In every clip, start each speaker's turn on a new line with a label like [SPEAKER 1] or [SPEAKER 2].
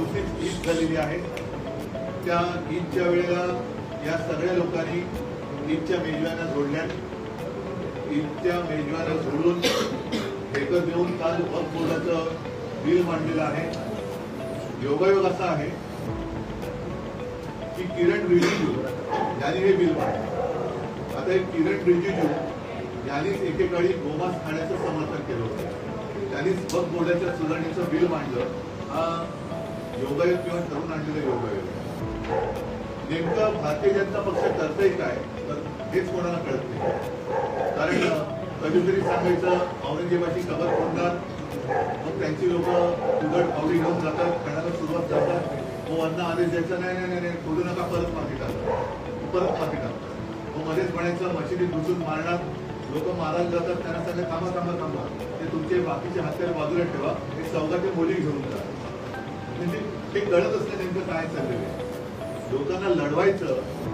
[SPEAKER 1] नुकतीच ईद झालेली आहे. त्या ईदच्या वेळेला या सगळ्या लोकांनी ईदच्या मेजवाना जोडल्या. ईदच्या मेजवाना जोडून एकत्र येऊन काल वक्फ बोर्डाचं बिल मांडलेलं आहे. योगायोग असा आहे की किरण रिजिजू यांनी हे बिल मांडलं. आता हे किरण रिजिजू यांनीच एकेकाळी गोमांस खाण्याचं समर्थन केलं होतं. त्यांनीच वक्फ बोर्डाच्या सुधारणेचं बिल मांडलं. हा योगायोग किंवा ठरवून आणलेलं योगायोग. नेमकं भारतीय जनता पक्ष करतंय काय तर हेच कोणाला कळत नाही. कारण कधीतरी सांगायचं औरंगजेबाची कबर फोडणार, मग त्यांची लोक उघड पावली घेऊन जातात, खाण्याला सुरुवात करतात. मग अन्न आदेश द्यायचा, नाही नाही नाही फोडू नका, परत माती टाकतात, परत माती टाकतात. मग मध्येच म्हणायचं मशिदीत घुसून मारणार, लोक मारायला जातात, त्यांना सांगा थांबा थांबा थांबा, ते तुमचे बाकीचे हत्यार बाजूला ठेवा, एक चौघाचे मोली घेऊन जा. म्हणजे ते कळत असलं नेमकं काय चाललेलं आहे. लोकांना लढवायचं,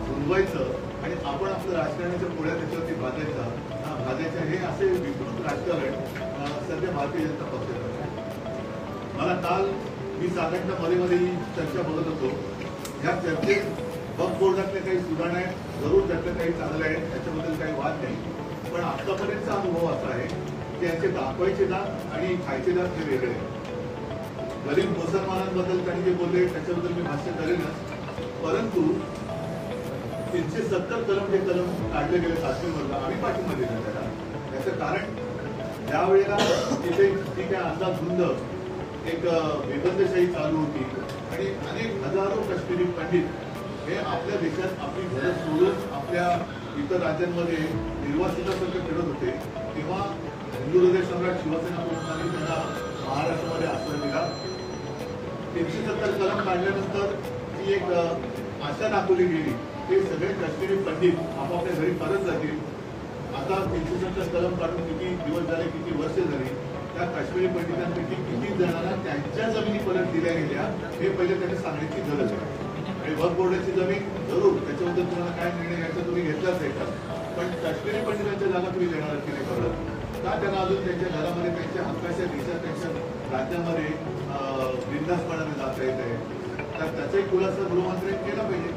[SPEAKER 1] झुंजवायचं आणि आपण आपलं राजकारणाच्या पुढ्या त्याच्यावरती भाजायचं हे असे विकृत राजकारण सध्या भारतीय जनता पक्ष करतो. मला काल मी साधारणतः मध्ये ही चर्चा बघत होतो. या चर्चेत वक्फ बोर्डातल्या काही सुधारणा आहेत, जरूर त्यातल्या काही चांगल्या आहेत, त्याच्याबद्दल काही वाद नाही. पण आतापर्यंतचा अनुभव असा आहे की यांचे दाखवायचे दात आणि खायचे दात हे वेगळे आहेत. गरीब मुसलमानांबद्दल त्यांनी जे बोलले त्याच्याबद्दल मी भाष्य करेनच. परंतु 370 कलम जे कलम काढले गेले काश्मीरमधला, आम्ही पाठिंबा दिला त्याला. त्याचं कारण त्यावेळेला तिथे ठीक आहे अंदाधुंद एक बेबंदशाही चालू होती आणि अनेक हजारो काश्मीरी पंडित हे आपल्या देशात आपली घरं सोडून आपल्या इतर राज्यांमध्ये निर्वासितासारखे फिरत होते. तेव्हा हिंदू हृदय सम्राट शिवसेना प्रमुखांनी त्यांना महाराष्ट्रामध्ये आश्रय दिला. 370 कलम काढल्यानंतर ती एक आशा दाखवली गेली ते सगळे काश्मीरी पंडित आपापल्या घरी परत जातील. आता 370 कलम काढून किती दिवस झाले, किती वर्ष झाली, त्या काश्मीरी पंडितांपैकी किती जणांना त्यांच्या जमिनी परत दिल्या गेल्या हे पहिले त्यांनी सांगण्याची गरज आहे. आणि वक्फ बोर्डाची जमीन जरूर त्याच्याबद्दल तुम्हाला काय निर्णय घ्यायचा तुम्ही घेतलाच आहे का, पण काश्मीरी पंडितांच्या जागा तुम्ही देणार की नाही परत का? त्यांना अजून त्यांच्या घरामध्ये त्यांच्या हक्काच्या देशात त्यांच्या राज्यामध्ये बिनधास्तपणाने जाता येत आहे. तर त्याचाही खुलासा गृहमंत्र्यांनी केला पाहिजे.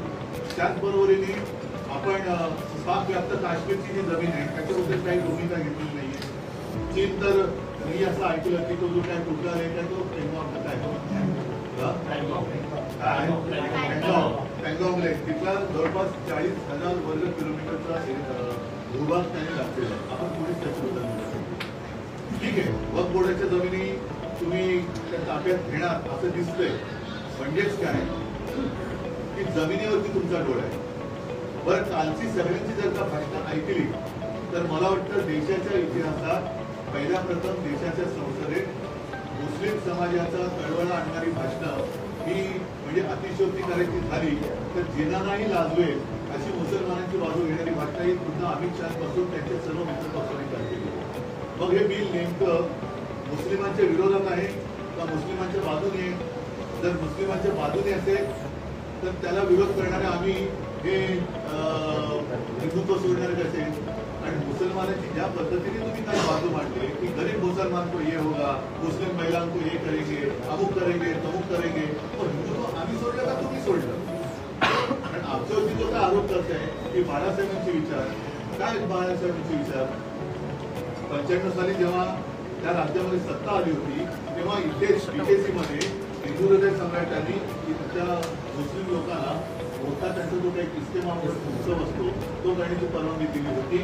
[SPEAKER 1] त्याचबरोबरीने आपण पाक व्याप्त काश्मीरची जी जमीन आहे त्याच्याबद्दल काही भूमिका घेतली नाहीये. चीन तर मी असं ऐकलं की तो जो काय कुठला आहे काय तो पँगॉंग लेक तिथला जवळपास 40,000 वर्ग किलोमीटरचा भूभाग त्याने दाखवला. आपण पोलीस त्याच्याबद्दल ठीक आहे. वक्फ बोर्डाच्या जमिनी तुम्ही त्या ताब्यात घेणार असं दिसतंय. म्हणजेच काय की जमिनीवरती तुमचा डोळा आहे. बरं कालची सगळ्यांची जर का भाषणं ऐकली तर मला वाटतं देशाच्या इतिहासात पहिल्या प्रथम देशाच्या संसदेत मुस्लिम समाजाचा कळवळा आणणारी भाषणं ही म्हणजे अतिशयोक्ती करायची झाली तर जिनानाही लाजवेल अशी मुसलमानांची बाजू घेणारी भाषणं ही पुन्हा अमित शहापासून त्यांच्या सर्व मित्रपक्षांनी केली. मग हे बिल नेमकं मुस्लिमांच्या विरोधात आहे का मुस्लिमांच्या बाजूने? जर मुस्लिमांच्या बाजूने असेल तर त्याला विरोध करणारे आम्ही हे हिंदुत्व सोडणारे कसे? आणि मुसलमानांची ज्या पद्धतीने तुम्ही काय बाजू मांडले की गरीब मुसलमान को ये होगा, मुस्लिम महिलाओं को ये करेंगे, अमुक करेंगे, तमुक करेंगे, तो हिंदुत्व आम्ही सोडलं का तुम्ही सोडलं? कारण आमच्यावरती जो काय आरोप करताय की बाळासाहेबांचे विचार, काय बाळासाहेबांचे विचार? 95 साली जेव्हा त्या राज्यामध्ये सत्ता आली होती तेव्हा इथे BKC मध्ये हिंदू हृदय सम्राटांनी इथल्या मुस्लिम लोकांना मोठा त्यांचा जो काही इस्तेमा उत्सव असतो तो करण्याची परवानगी दिली होती.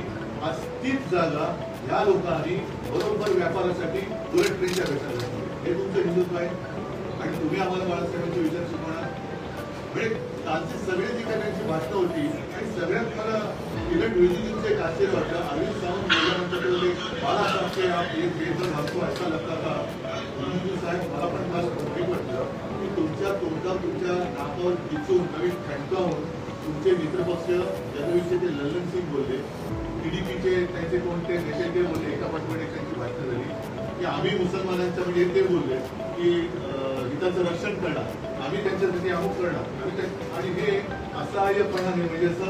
[SPEAKER 1] आज तीच जागा या लोकांनी बरोबर व्यापारासाठी बुलेट ट्रेनच्या भेटायला लागली. हे तुमचं हिंदुत्व आहे आणि तुम्ही आम्हाला बाळासाहेबांचे विचार शिकवणार. म्हणजे कालची सगळी जी काही त्यांची भाषणं होती आणि सगळ्यात मला किरण रिजिजूंचं एक आश्चर्य वाटलं. अरविंद सावंत बोलल्यानंतर ते बाळासाहेब एक बेदर भासतो असा लागता का रिजिजू साहेब? मला पण फार कौतुक वाटलं की तुमच्या तोंडावर तुमच्या नाकावर टिचून नवीन ठणकावून तुमचे मित्रपक्ष ज्याच्याविषयी ते लल्लन सिंग बोलले, TDPचे त्यांचे कोणते नेते ते बोलले, एका पाठोपाठ एक त्यांची भाषण झाली की आम्ही मुसलमानांच्या म्हणजे ते बोलले की हिताचं रक्षण करणार, आम्ही त्यांच्यासाठी अमुक करणार. आणि हे असहाय्यपणाने म्हणजे असं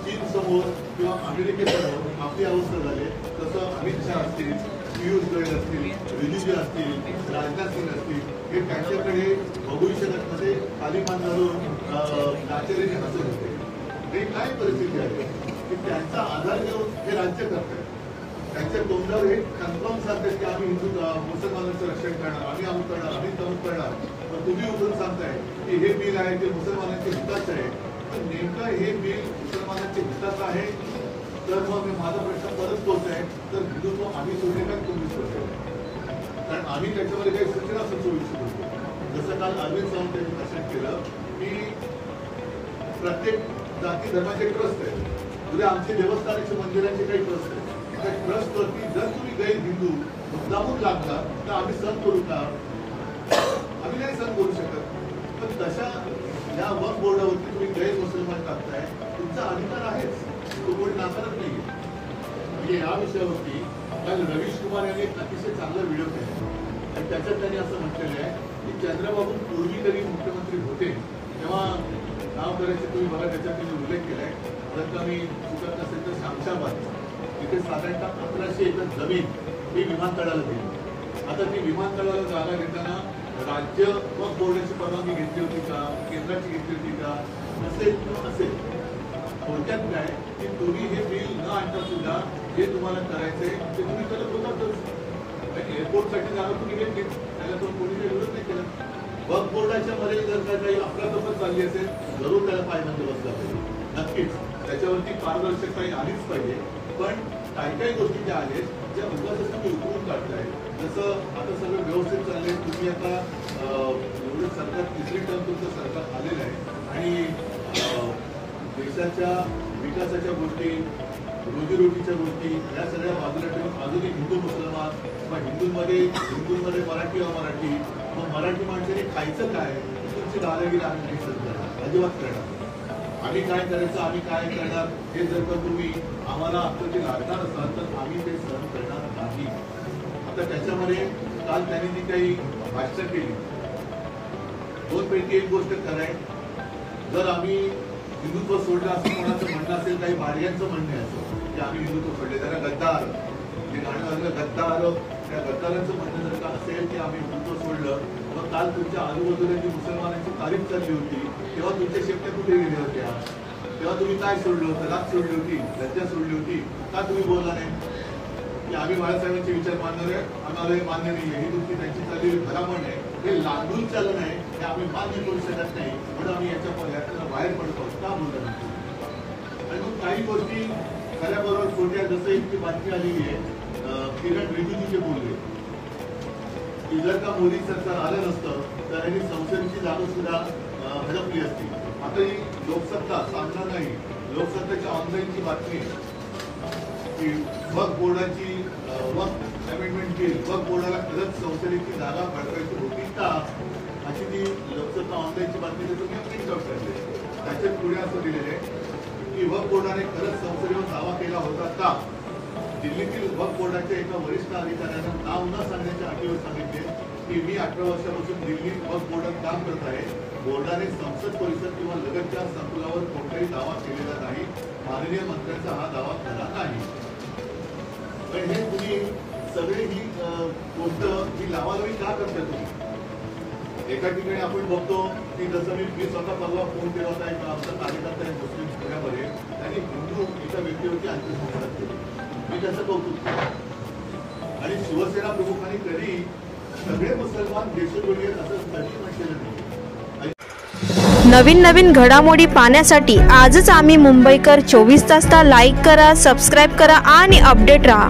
[SPEAKER 1] चीन समोर किंवा अमेरिकेसमोर आपली अवस्था झाली. तसं अमित शहा असतील पियुष गोयल असतील, रिजिजू असतील, राजनाथ सिंग असतील, हे त्यांच्याकडे भविष्यकाळामध्ये खाली मान घालून नाचेरीने हसत होते. हे काय परिस्थिती आहे की त्यांचा आधार घेऊन हे राज्य करतात. त्यांच्या तोंडावर हे कन्फर्म सांगतात की आम्ही हिंदू मुसलमानांचं रक्षण करणार, आम्ही अमुक करणार, आम्ही तमुक करणार. पण तुम्ही उठून सांगताय की हे बिल आहे ते मुसलमानांच्या हिताचं आहे. पण नेमकं हे बिल मुसलमानांच्या हिताचं आहे तर मग माझा प्रश्न परत तोच आहे, तर हिंदुत्व आम्ही सोडले का तुम्ही सोडले? कारण आम्ही त्याच्यामध्ये काही सूचना सुचवू इच्छित होतो. जसं काल अरविंद सावंत यांनी भाषण केलं की प्रत्येक जाती धर्माचे ट्रस्ट आहे. उद्या आमचे देवस्थानाचे मंदिरांचे काही ट्रस्ट आहे. त्या ट्रस्टवरती जर तुम्ही गैर हिंदू मुद्दामून लागला तर आम्ही सहन करू का? आम्ही नाही सहन करू शकत. पण तशा या वक्फ बोर्डावरती तुम्ही गैर मुसलमान टाकताय, तुमचा अधिकार आहेच, तो कोणी नाकारत नाहीये. म्हणजे या विषयावरती काल रवीश कुमार यांनी एक अतिशय चांगला व्हिडिओ केला आणि त्याच्यात त्यांनी असं म्हटलेलं आहे की चंद्रबाबू पूर्वी तरी मुख्यमंत्री होते तेव्हा नाव करायचे तुम्ही बघा, त्याच्यात त्यांनी उल्लेख केलाय. जर का मी चुकत नसेल तर शामशाबाद इथे साधारणतः 1500 एकर जमीन ही विमानतळाला दिली. आता ती विमानतळाला जागा घेताना राज्य वक्फ बोर्डाची परवानगी घेतली होती का, केंद्राची घेतली होती का, नसेल किंवा असेल. थोडक्यात काय की तुम्ही हे बिल न आणता सुद्धा जे तुम्हाला करायचंय ते तुम्ही करत होतातच. एअरपोर्टसाठी जागा तुम्ही घेतली, त्याला तो कोणी काही विरोध नाही केला. वक्फ बोर्डाच्या मध्ये जर का काही अफरातफर चालली असेल जरूर त्याला पायबंद बसला पाहिजे. नक्कीच त्याच्यावरती पारदर्शकता आलीच पाहिजे. पण काही काही गोष्टी ज्या आहेत ज्या उगाच तुम्ही उकळून काढताय. जसं आता सगळं व्यवस्थित चाललंय, तुम्ही आता एवढं सरकार तिसरी टर्म तुमचं सरकार आलेलं आहे आणि देशाच्या विकासाच्या गोष्टी, रोजीरोटीच्या गोष्टी या सगळ्या बाजूला ठेवून अजूनही हिंदू मुसलमान किंवा हिंदूंमध्ये मराठी अमराठी, मग मराठी माणसाने खायचं काय तुमची दादागिरी आम्ही नाही सहन करणार, अजिबात करणार. आम्ही काय करायचं, आम्ही काय करणार हे जर का तुम्ही आम्हाला आपलं ते लागणार असाल तर आम्ही ते सहन करणार नाही. आता त्याच्यामध्ये काल त्यांनी जी काही भाषण केली, दोनपैकी एक गोष्ट कराय, जर आम्ही हिंदुत्व सोडलं असं कोणाचं म्हणणं असेल, काही भाड्यांचं म्हणणं आहे असं की आम्ही हिंदुत्व सोडले, त्याला गद्दार जे गाणं वाजलं गद्दार, त्या गद्दारांचं म्हणणं जर का असेल की आम्ही हिंदुत्व सोडलं, मग काल तुमच्या आजूबाजूला जी मुसलमानांची तारीफ चालली होती तेव्हा तुमच्या शेपट्या कुठे गेल्या होत्या? तेव्हा तुम्ही काय सोडलं होतं? तलाक सोडली होती, लज्जा सोडली होती, का तुम्ही बोलला नाही की आम्ही बाळासाहेबांचे विचार मानणार आहे, आम्हाला हे मान्य नाही आहे, ही तुमची त्यांची चाललेली भलामण आहे, हे लांडून चालन आहे, हे आम्ही मान्य करू शकत नाही, म्हणून आम्ही याच्या बाहेर पडतो का बोलतो? आणि मग काही गोष्टी खऱ्याबरोबर खोट्या, जसं इतकी बातमी आलेली आहे, किरण रिजिजूचे बोलले की जर का मोदी सरकार आलं नसतं तर यांनी संसदेची जागा सुद्धा हडपली असती. आता ही लोकसत्ता सामना नाही, लोकसत्तेच्या ऑनलाईनची बातमी की वक्फ बोर्डाची वक्फ अमेंडमेंट बिल, वक्फ बोर्डाला खरंच संसदेची जागा भडकायची होती का, अशी ती लोकसत्ता ऑनलाईनची बातमी तुम्ही प्रिंट आउट काढले. त्याच्यात पुढे असं दिलेलं आहे की वक्फ बोर्डाने खरंच संसदेवर दावा केला होता का. दिल्लीतील वक्फ बोर्डाच्या एका वरिष्ठ अधिकाऱ्यानं नाव न सांगण्याच्या अटीवर सांगितले की मी 18 वर्षापासून दिल्लीत वक्फ बोर्डात काम करत आहे. बोर्डाने संसद परिसर किंवा लगतच्या संकुलावर कोणताही दावा केलेला नाही. माननीय मंत्र्यांचा हा दावा खरा नाही. पण हे तुम्ही सगळे ही गोष्ट ही लावालावी का करता तुम्ही? एका ठिकाणी आपण बघतो की जसं मी स्वतः परवा फोन केला होता, एक आमचा कार्यकर्ता आहे मुस्लिम पुण्यामध्ये, त्यांनी हिंदू एका व्यक्तीवरती अंत्यसंस्कार केले. मी त्याचं कौतुक केलं. आणि शिवसेना प्रमुखांनी कधी सगळे मुसलमान देशद्रोही आहेत असं कधी म्हटलेलं नाही.
[SPEAKER 2] नवीन घडामोडी पाहण्यासाठी आजच आम्ही मुंबईकर 24 तासला लाईक करा, सबस्क्राईब करा आणि अपडेट रहा.